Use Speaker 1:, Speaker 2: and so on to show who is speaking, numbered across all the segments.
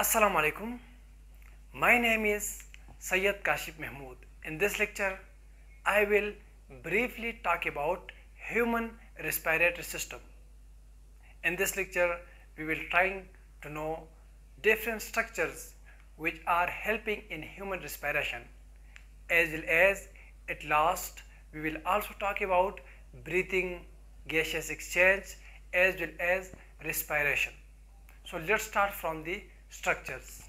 Speaker 1: Assalamu alaikum. My name is Sayyid Kashif Mahmood. In this lecture, I will briefly talk about human respiratory system. In this lecture, we will try to know different structures which are helping in human respiration. As well as at last, we will also talk about breathing, gaseous exchange, as well as respiration. So let's start from the structures.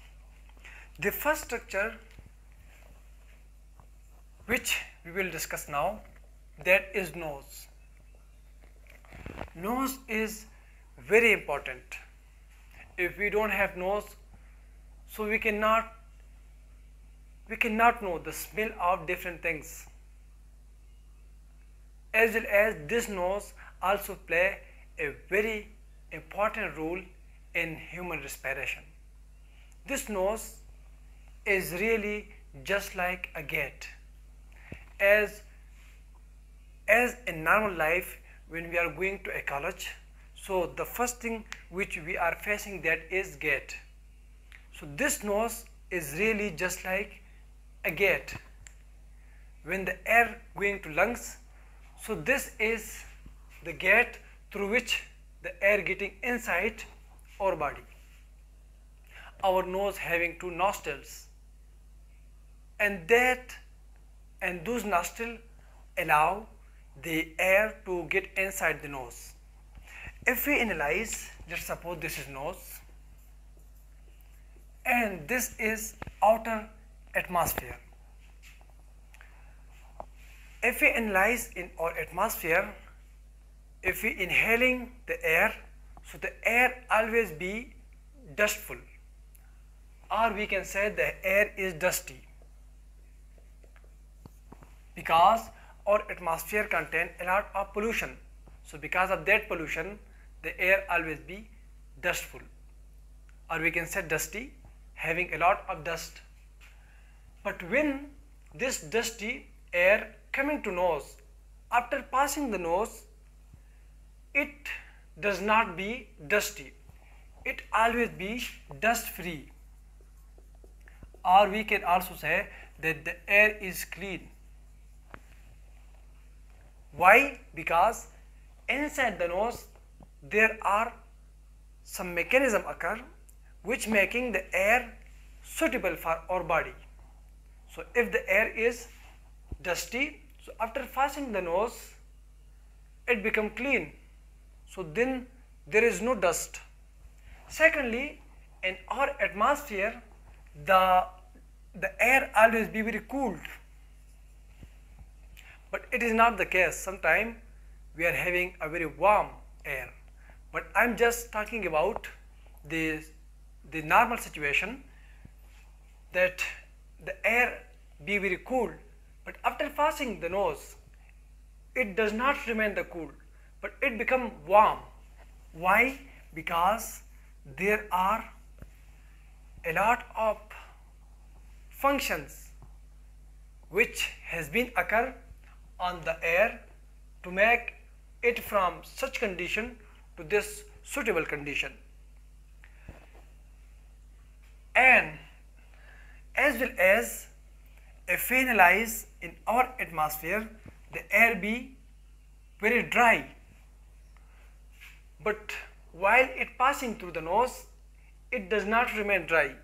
Speaker 1: The first structure which we will discuss now, that is nose. Nose is very important. If we don't have nose, so we cannot know the smell of different things. As well as this nose also play a very important role in human respiration. This nose is really just like a gate. As in normal life, when we are going to a college, so the first thing which we are facing, that is gate. So this nose is really just like a gate. When the air going to lungs, so this is the gate through which the air getting inside our body. Our nose having two nostrils, and those nostrils allow the air to get inside the nose. If we analyze, let's suppose this is nose and this is outer atmosphere. If we analyze in our atmosphere, if we inhaling the air, so the air always be dustful, or we can say the air is dusty, because our atmosphere contain a lot of pollution. So because of that pollution, the air always be dustful, or we can say dusty, having a lot of dust. But when this dusty air coming to nose, after passing the nose, it does not be dusty, it always be dust free, or we can also say that the air is clean. Why? Because inside the nose there are some mechanism occur which making the air suitable for our body. So if the air is dusty, so after passing the nose it become clean, so then there is no dust. Secondly, in our atmosphere the air always be very cooled, but it is not the case. Sometimes we are having a very warm air, but I'm just talking about the normal situation, that the air be very cool, but after passing the nose it does not remain the cool, but it become warm. Why? Because there are a lot of functions which has been occur on the air to make it from such condition to this suitable condition. And as well as if we analyze in our atmosphere, the air be very dry, but while it passing through the nose, it does not remain dry,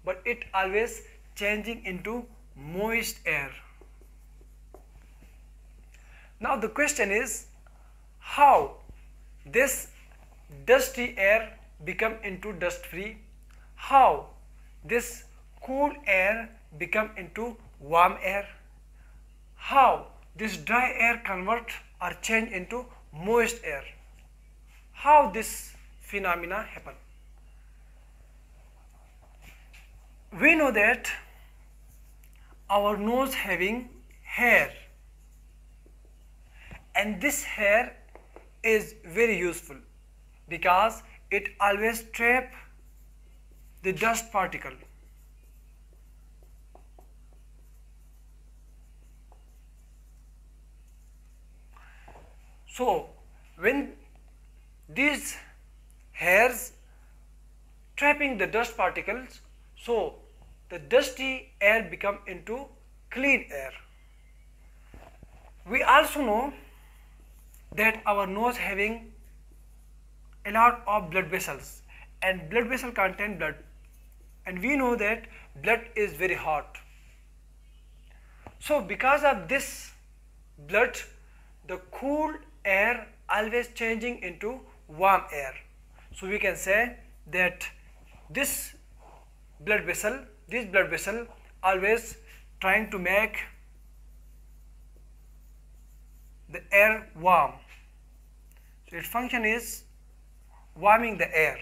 Speaker 1: but it always changing into moist air. Now the question is, how this dusty air become into dust free? How this cool air become into warm air? How this dry air convert or change into moist air? How this phenomena happen? We know that our nose having hair, and this hair is very useful because it always trap the dust particle. So when these hairs trapping the dust particles, so the dusty air become into clean air. We also know that our nose having a lot of blood vessels, and blood vessel contain blood, and we know that blood is very hot. So because of this blood, the cool air always changing into warm air. So we can say that this blood vessel always trying to make the air warm. So its function is warming the air.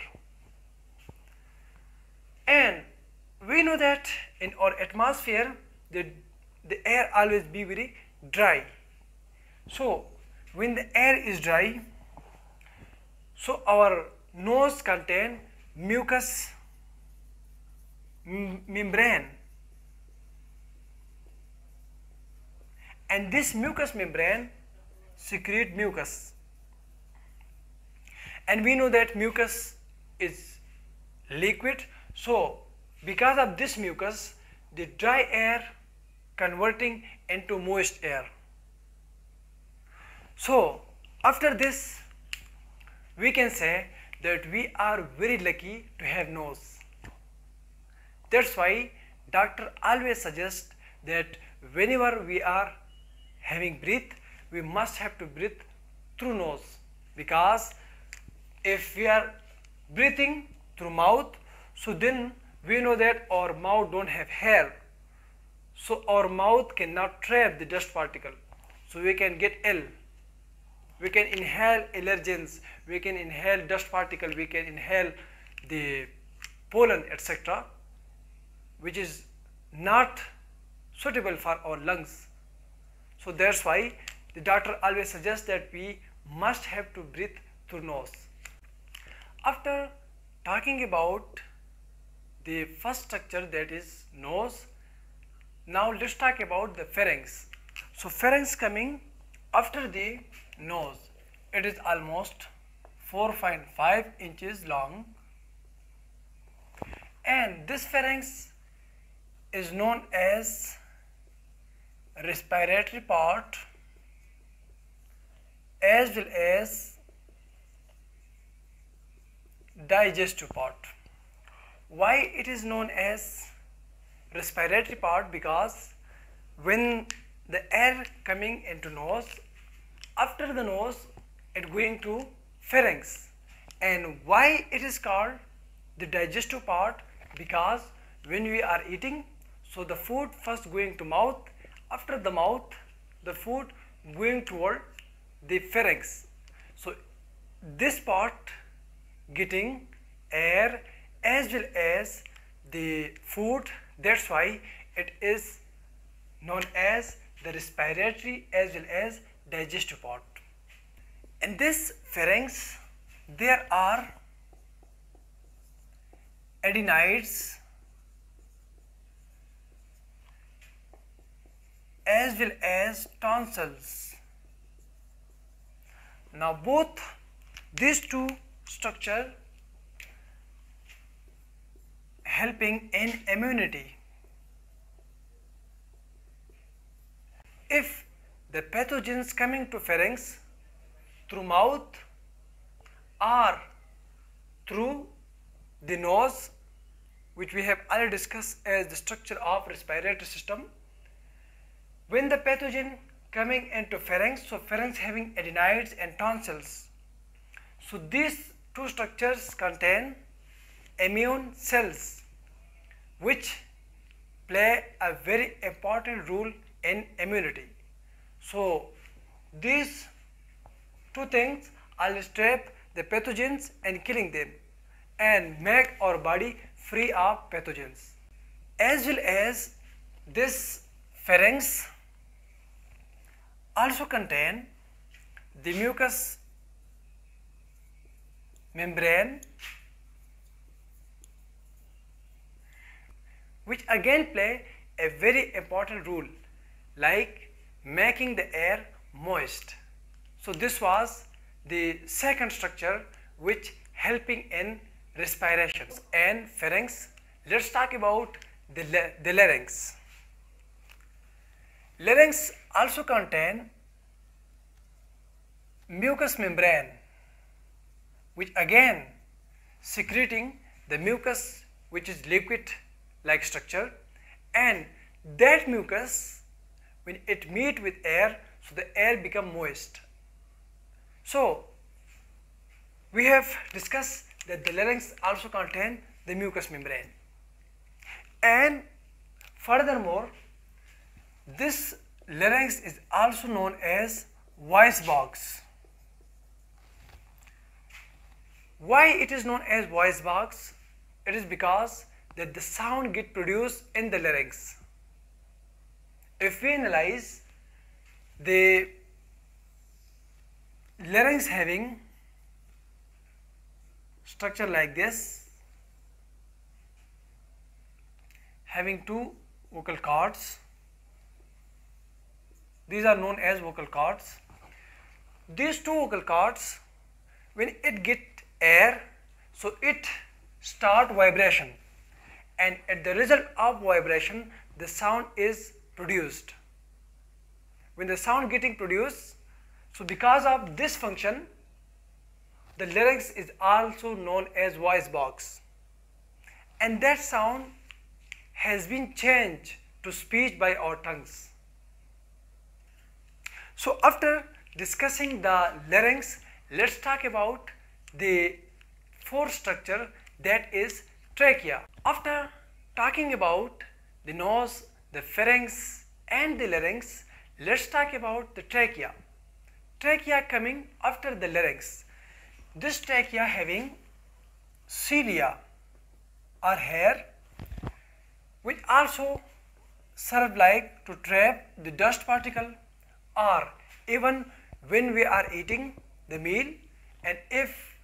Speaker 1: And we know that in our atmosphere the air always be very dry. So when the air is dry, so our nose contain mucous membrane, and this mucous membrane secrete mucus, and we know that mucus is liquid. So because of this mucus, the dry air converting into moist air. So after this, we can say that we are very lucky to have nose. That's why doctor always suggests that whenever we are having breath, we must have to breathe through nose, because if we are breathing through mouth, so then we know that our mouth don't have hair, so our mouth cannot trap the dust particle, so we can get ill. We can inhale allergens, we can inhale dust particle, we can inhale the pollen, etc., which is not suitable for our lungs. So that's why the doctor always suggests that we must have to breathe through nose. After talking about the first structure, that is nose, now let's talk about the pharynx. So pharynx coming after the nose, it is almost 4.5 inches long, and this pharynx is known as respiratory part as well as digestive part. Why it is known as respiratory part? Because when the air coming into nose, after the nose it going to pharynx. And why it is called the digestive part? Because when we are eating, so the food first going to mouth, after the mouth the food going toward the pharynx. So this part getting air as well as the food, that's why it is known as the respiratory as well as digestive part. In this pharynx there are adenoids as well as tonsils. Now both these two structure helping in immunity. If the pathogens coming to pharynx through mouth or through the nose, which we have already discussed as the structure of respiratory system, when the pathogen coming into pharynx, so pharynx having adenoids and tonsils, so these two structures contain immune cells which play a very important role in immunity. So these two things always trap the pathogens and killing them and make our body free of pathogens. As well as this pharynx also contain the mucous membrane, which again play a very important role like making the air moist. So this was the second structure which helping in respiration and pharynx, let's talk about the larynx. Larynx also contain mucous membrane, which again secreting the mucus, which is liquid like structure, and that mucus, when it meet with air, so the air become moist. So we have discussed that the larynx also contain the mucous membrane, and furthermore this larynx is also known as voice box. Why it is known as voice box? It is because that the sound get produced in the larynx. If we analyze the larynx having structure like this, having two vocal cords, these are known as vocal cords. These two vocal cords, when it get air, so it start vibration, and at the result of vibration the sound is produced. When the sound getting produced, so because of this function, the larynx is also known as voice box, and that sound has been changed to speech by our tongues. So after discussing the larynx, let's talk about the fourth structure, that is trachea. After talking about the nose, the pharynx and the larynx, let's talk about the trachea. Trachea coming after the larynx. This trachea having cilia or hair, which also serve like to trap the dust particle, or even when we are eating the meal, and if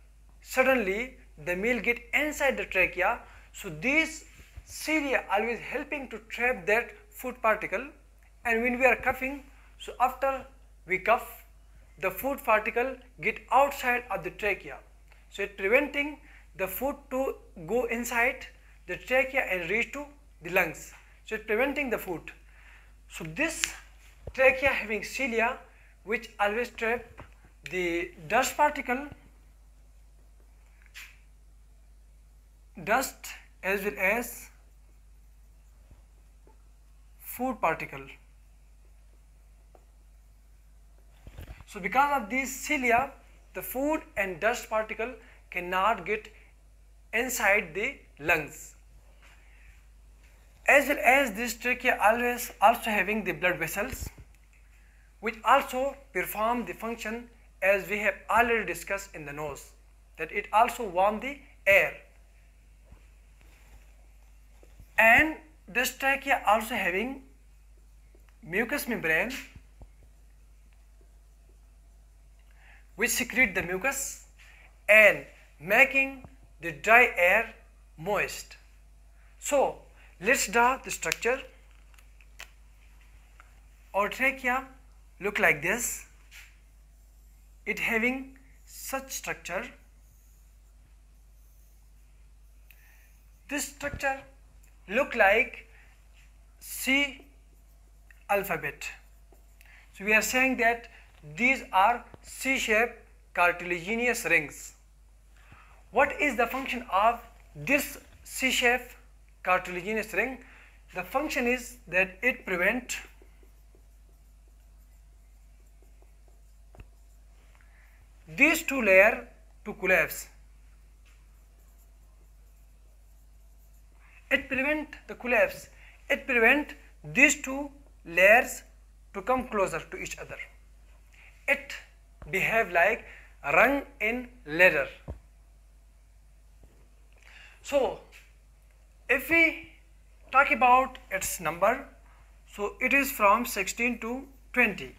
Speaker 1: suddenly the meal get inside the trachea, so these cilia always helping to trap that food particle, and when we are coughing, so after we cough, the food particle get outside of the trachea, so it preventing the food to go inside the trachea and reach to the lungs, so it preventing the food. So this trachea having cilia, which always trap the dust particle, dust as well as food particle. So because of these cilia, the food and dust particle cannot get inside the lungs. As well as this trachea always also having the blood vessels, which also perform the function as we have already discussed in the nose, that it also warm the air. And this trachea also having mucous membrane, which secrete the mucus and making the dry air moist. So let's draw the structure. Our trachea look like this. It having such structure. This structure look like C alphabet. So we are saying that these are C-shaped cartilaginous rings. What is the function of this C-shaped cartilaginous ring? The function is that it prevents these two layers to collapse. It prevents the collapse. It prevents these two layers to come closer to each other. It behave like rung in ladder. So if we talk about its number, so it is from 16 to 20.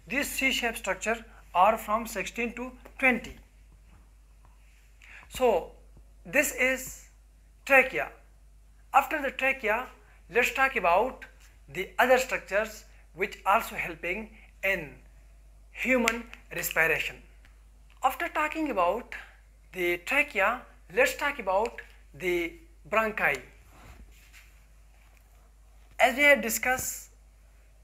Speaker 1: These C-shaped structure are from 16 to 20. So this is trachea. After the trachea, let's talk about the other structures which also helping in human respiration. After talking about the trachea, let's talk about the bronchi. As we have discussed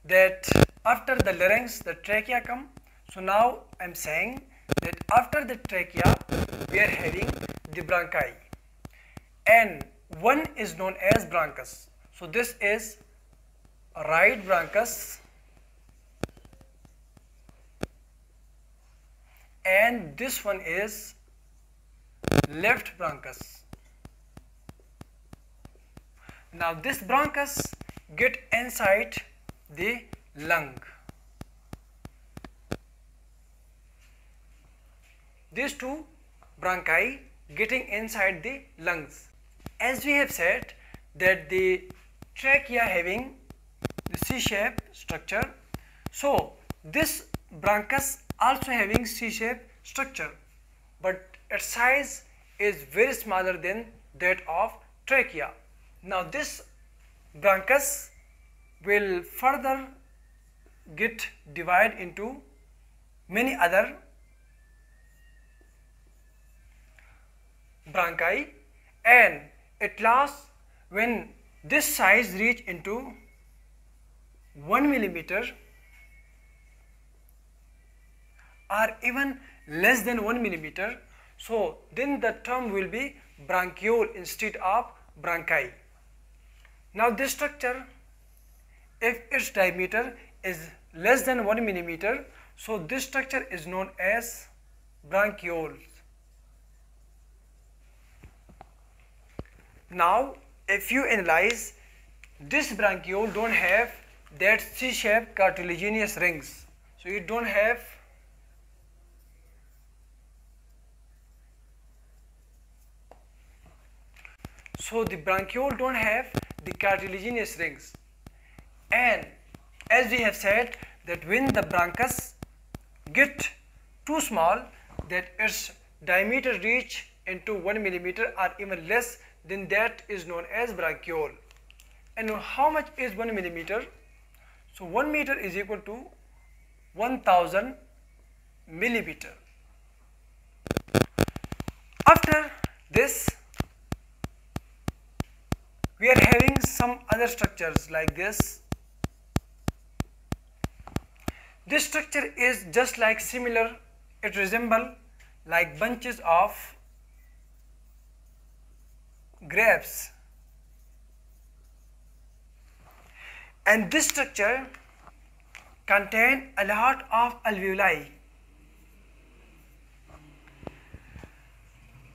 Speaker 1: that after the larynx the trachea come, so now I am saying that after the trachea we are having the bronchi, and one is known as bronchus. So this is right bronchus and this one is left bronchus. Now this bronchus get inside the lung. These two bronchi getting inside the lungs. As we have said that the trachea having the C-shaped structure, so this bronchus also having C-shaped structure, but its size is very smaller than that of trachea. Now this bronchus will further get divided into many other bronchi, and at last when this size reach into 1 millimeter or even less than 1 millimeter, so then the term will be bronchiole instead of bronchi. Now this structure, if its diameter is less than 1 millimeter, so this structure is known as bronchioles. Now if you analyze, this bronchiole don't have that C-shaped cartilaginous rings, so it don't have the bronchiole don't have the cartilaginous rings, and as we have said that when the bronchus get too small, that its diameter reach into 1 millimeter or even less, then that is known as bronchiole. And how much is 1 millimeter? So 1 meter is equal to 1000 millimeter. After this we are having some other structures like this. This structure is just like similar, it resembles like bunches of grapes, and this structure contains a lot of alveoli.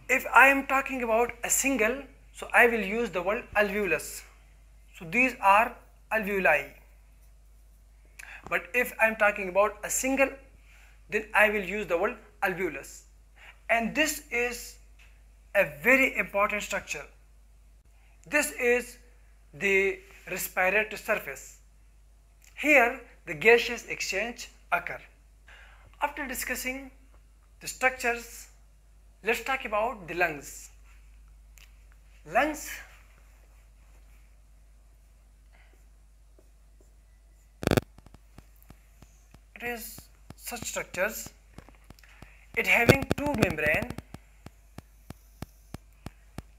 Speaker 1: If I am talking about a single, so I will use the word alveolus. So these are alveoli. But if I am talking about a single, then I will use the word alveolus. And this is a very important structure. This is the respiratory surface. Here the gaseous exchange occur. After discussing the structures, let's talk about the lungs. Lungs it is such structures, it having two membranes.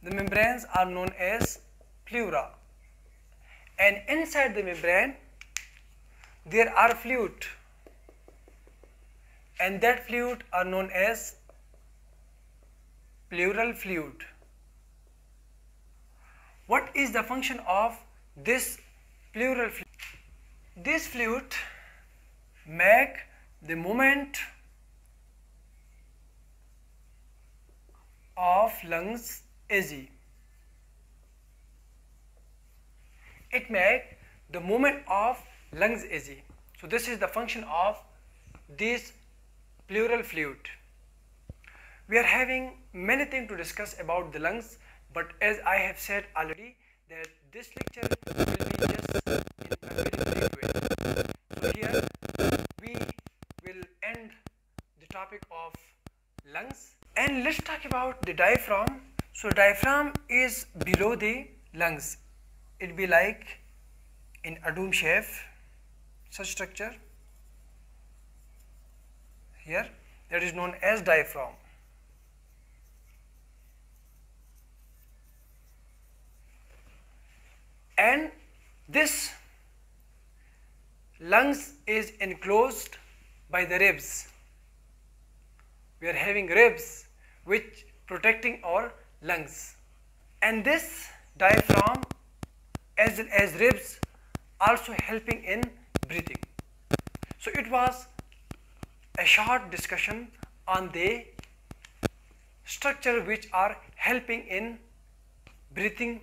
Speaker 1: The membranes are known as pleura, and inside the membrane there are fluid, and that fluid are known as pleural fluid. What is the function of this pleural fluid? This fluid make the movement of lungs easy. It make the movement of lungs easy. So this is the function of this pleural fluid. We are having many things to discuss about the lungs, but as I have said already that this lecture will be just in a very brief way. So here we will end the topic of lungs, and let's talk about the diaphragm. So diaphragm is below the lungs. It be like in a dome shape, such structure here, that is known as diaphragm. and this lungs is enclosed by the ribs. We are having ribs which protecting our lungs, and this diaphragm as well as ribs also helping in breathing. So it was a short discussion on the structure which are helping in breathing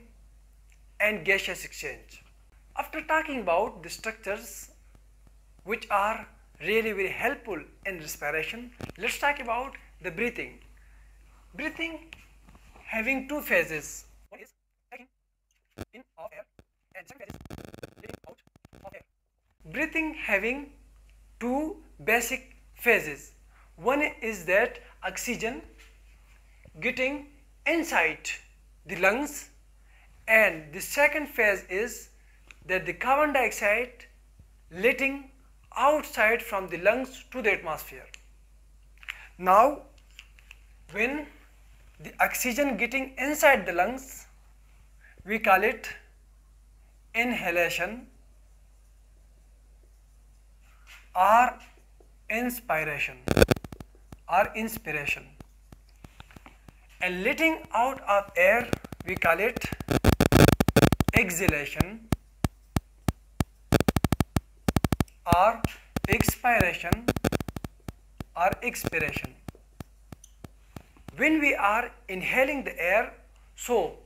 Speaker 1: and gaseous exchange. After talking about the structures which are really very helpful in respiration, let's talk about the breathing. Breathing having two phases. One is taking in of air and second phase is letting out of air. Breathing having two basic phases. One is that oxygen getting inside the lungs, and the second phase is that the carbon dioxide letting outside from the lungs to the atmosphere. Now when the oxygen getting inside the lungs, we call it inhalation or inspiration, and letting out of air, we call it exhalation or expiration or expiration. When we are inhaling the air, so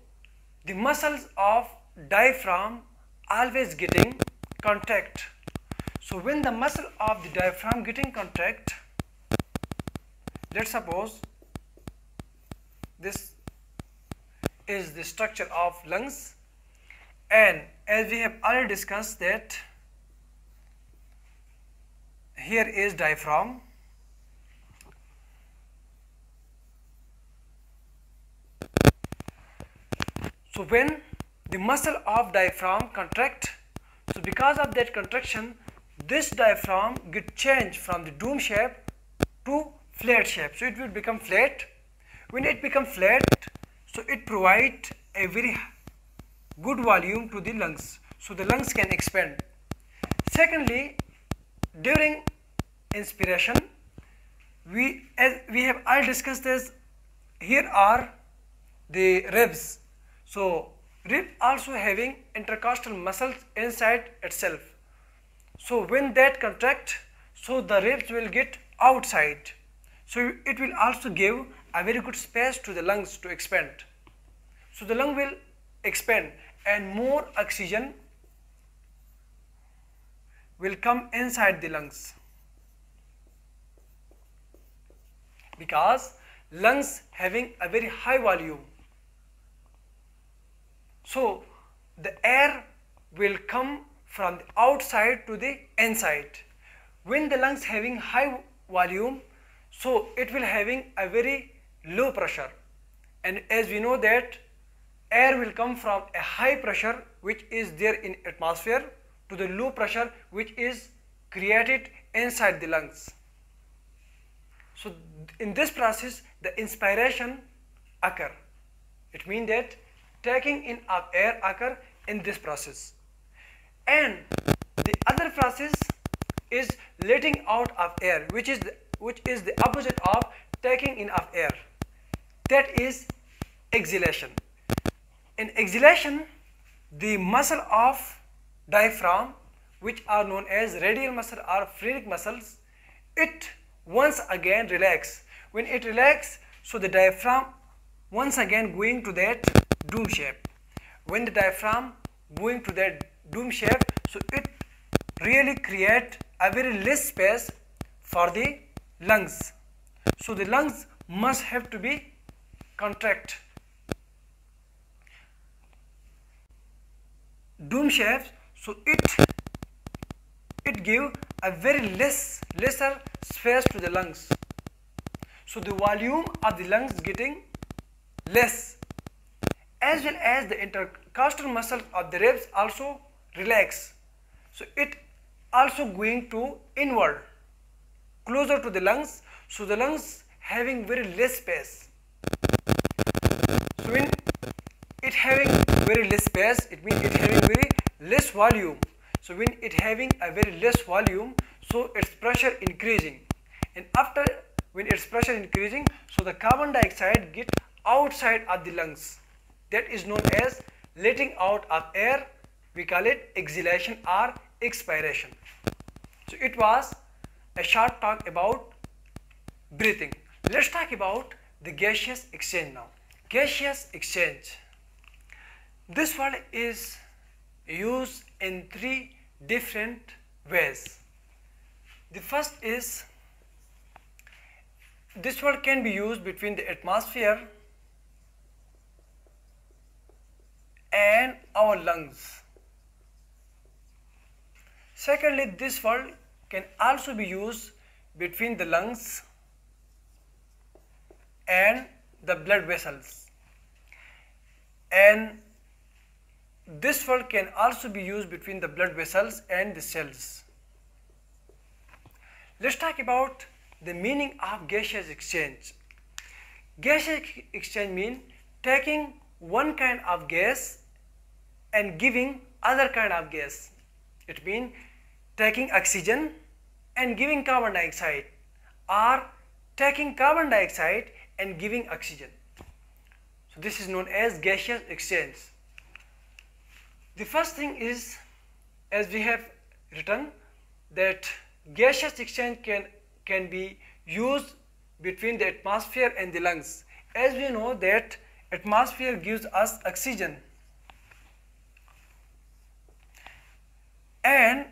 Speaker 1: the muscles of diaphragm always getting contract. So when the muscle of the diaphragm getting contract, let's suppose this is the structure of lungs, and as we have already discussed that here is diaphragm, so when the muscle of diaphragm contract, so because of that contraction, this diaphragm get changed from the dome shape to flat shape, so it will become flat. When it becomes flat, so it provides a very good volume to the lungs, so the lungs can expand. Secondly, during inspiration, as we have all discussed this, here are the ribs. So rib also having intercostal muscles inside itself. So when that contract, so the ribs will get outside. So it will also give a very good space to the lungs to expand. So the lung will expand and more oxygen will come inside the lungs, because lungs having a very high volume. So the air will come from the outside to the inside. When the lungs having high volume, so it will having a very low pressure, and as we know that air will come from a high pressure which is there in atmosphere to the low pressure which is created inside the lungs. So in this process the inspiration occur. It means that taking in of air occur in this process, and the other process is letting out of air, which is the opposite of taking in of air. That is exhalation. In exhalation, the muscle of diaphragm, which are known as radial muscle or pharynx muscles, it once again relax. When it relax, so the diaphragm once again going to that dome shape. When the diaphragm going to that dome shape, so it really create a very less space for the lungs. So the lungs must have to be contract. Dome shape, so it give a very lesser space to the lungs. So the volume of the lungs getting less, as well as the intercostal muscle of the ribs also relax. So it also going to inward, closer to the lungs. So the lungs having very less space. So when it having very less space, it means it having very less volume. So when it having a very less volume, so its pressure increasing, and after when its pressure increasing, so the carbon dioxide get outside of the lungs. That is known as letting out of air. We call it exhalation or expiration. So it was a short talk about breathing. Let's talk about the gaseous exchange now. Gaseous exchange. This word is used in three different ways. The first is, this word can be used between the atmosphere and our lungs. Secondly, this word can also be used between the lungs and the blood vessels, and this word can also be used between the blood vessels and the cells. Let's talk about the meaning of gaseous exchange. Gaseous exchange means taking one kind of gas and giving other kind of gas. It means taking oxygen and giving carbon dioxide, or taking carbon dioxide and giving oxygen. So this is known as gaseous exchange. The first thing is, as we have written, that gaseous exchange can be used between the atmosphere and the lungs. As we know that atmosphere gives us oxygen, and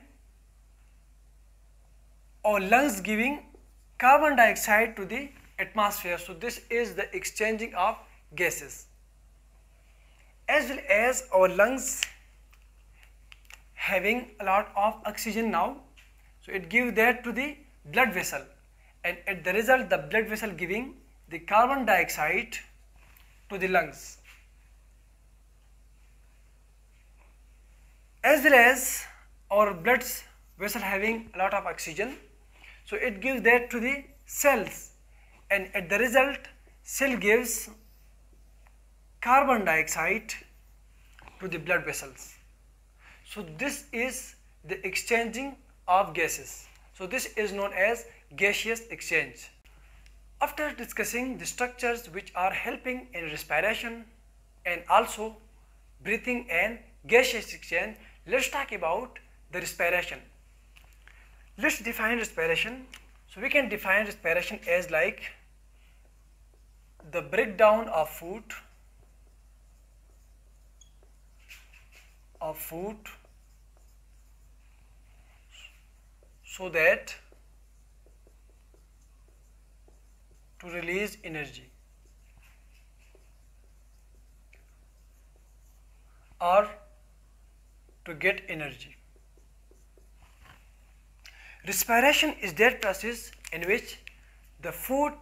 Speaker 1: our lungs giving carbon dioxide to the atmosphere. So this is the exchanging of gases. As well as our lungs having a lot of oxygen now, so it gives that to the blood vessel, and at the result the blood vessel giving the carbon dioxide to the lungs. As well as our blood vessel having a lot of oxygen, so it gives that to the cells, and at the result cell gives carbon dioxide to the blood vessels. So this is the exchanging of gases. So this is known as gaseous exchange. After discussing the structures which are helping in respiration and also breathing and gaseous exchange, let's talk about the respiration. Let's define respiration. So we can define respiration as like the breakdown of food so that to release energy, or to get energy. Respiration is that process in which the food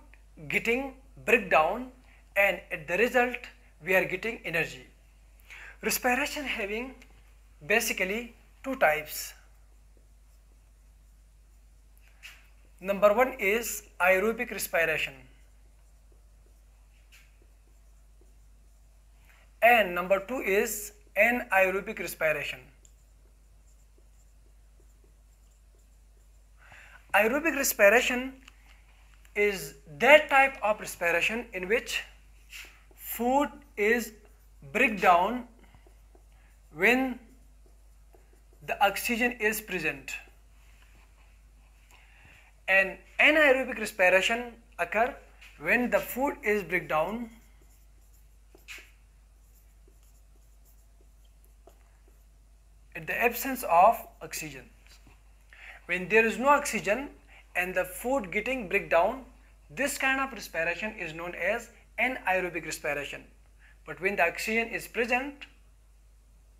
Speaker 1: getting break down, and at the result we are getting energy. Respiration having basically two types. Number one is aerobic respiration, and number two is anaerobic respiration. Aerobic respiration is that type of respiration in which food is break down when the oxygen is present, and anaerobic respiration occur when the food is break down in the absence of oxygen. When there is no oxygen and the food getting break down, this kind of respiration is known as anaerobic respiration. But when the oxygen is present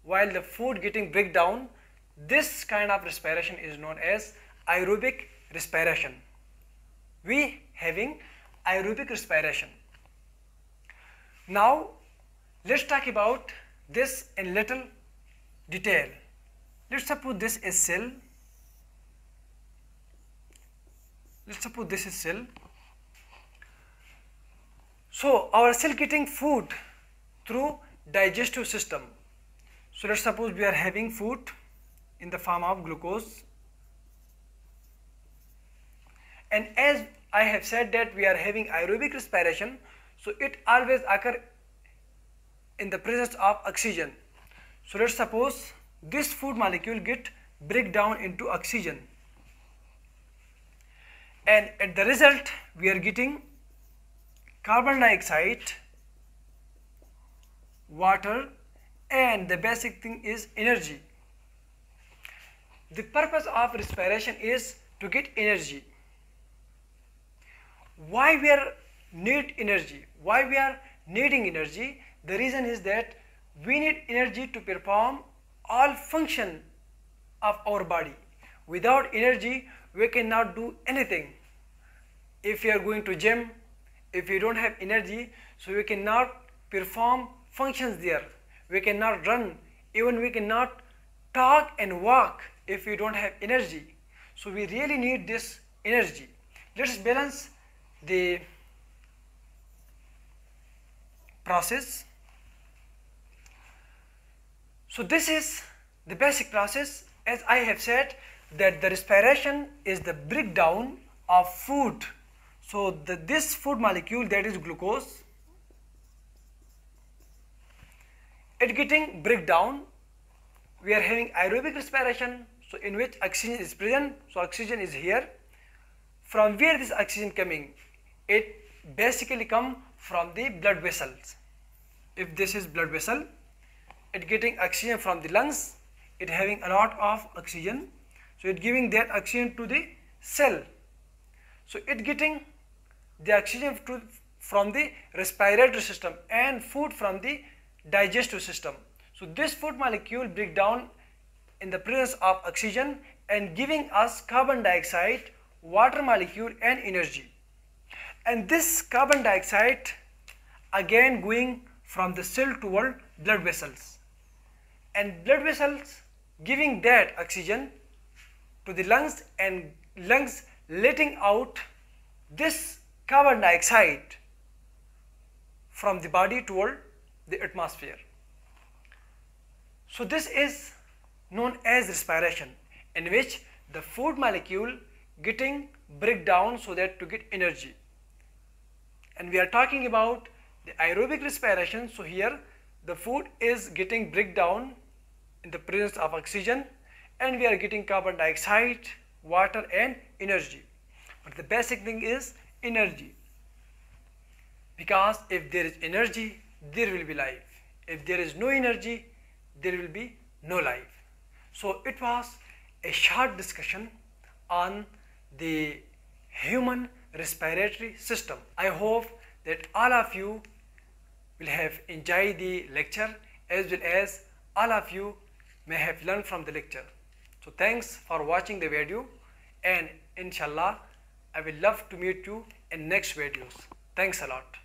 Speaker 1: while the food getting break down, this kind of respiration is known as aerobic respiration. We having aerobic respiration. Now let's talk about this in little detail. Let's suppose this is cell. So our cell getting food through digestive system. So let's suppose we are having food in the form of glucose, and as I have said that we are having aerobic respiration, so it always occur in the presence of oxygen. So let's suppose this food molecule get break down into oxygen, and at the result we are getting carbon dioxide, water, and the basic thing is energy. The purpose of respiration is to get energy. Why we are need energy? Why we are needing energy? The reason is that we need energy to perform all function of our body. Without energy, we cannot do anything. If you are going to gym, if you don't have energy, so we cannot perform functions there. We cannot run, even we cannot talk and walk if we don't have energy. So we really need this energy. Let's balance the process. So this is the basic process. As I have said that the respiration is the breakdown of food. So this food molecule, that is glucose, it getting breakdown. We are having aerobic respiration, so in which oxygen is present. So oxygen is here. From where this oxygen coming? It basically come from the blood vessels. If this is blood vessel, it getting oxygen from the lungs. It having a lot of oxygen, so it giving that oxygen to the cell. So it getting the oxygen from the respiratory system and food from the digestive system. So this food molecule break down in the presence of oxygen and giving us carbon dioxide, water molecule, and energy. And this carbon dioxide again going from the cell toward blood vessels, and blood vessels giving that oxygen to the lungs, and lungs letting out this carbon dioxide from the body toward the atmosphere. So this is known as respiration, in which the food molecule getting break down so that to get energy. And we are talking about the aerobic respiration. So here the food is getting break down in the presence of oxygen, and we are getting carbon dioxide, water, and energy. But the basic thing is energy, because if there is energy, there will be life. If there is no energy, there will be no life. So it was a short discussion on the human respiratory system. I hope that all of you will have enjoyed the lecture, as well as all of you may have learned from the lecture. So thanks for watching the video, and inshallah I will love to meet you in next videos. Thanks a lot.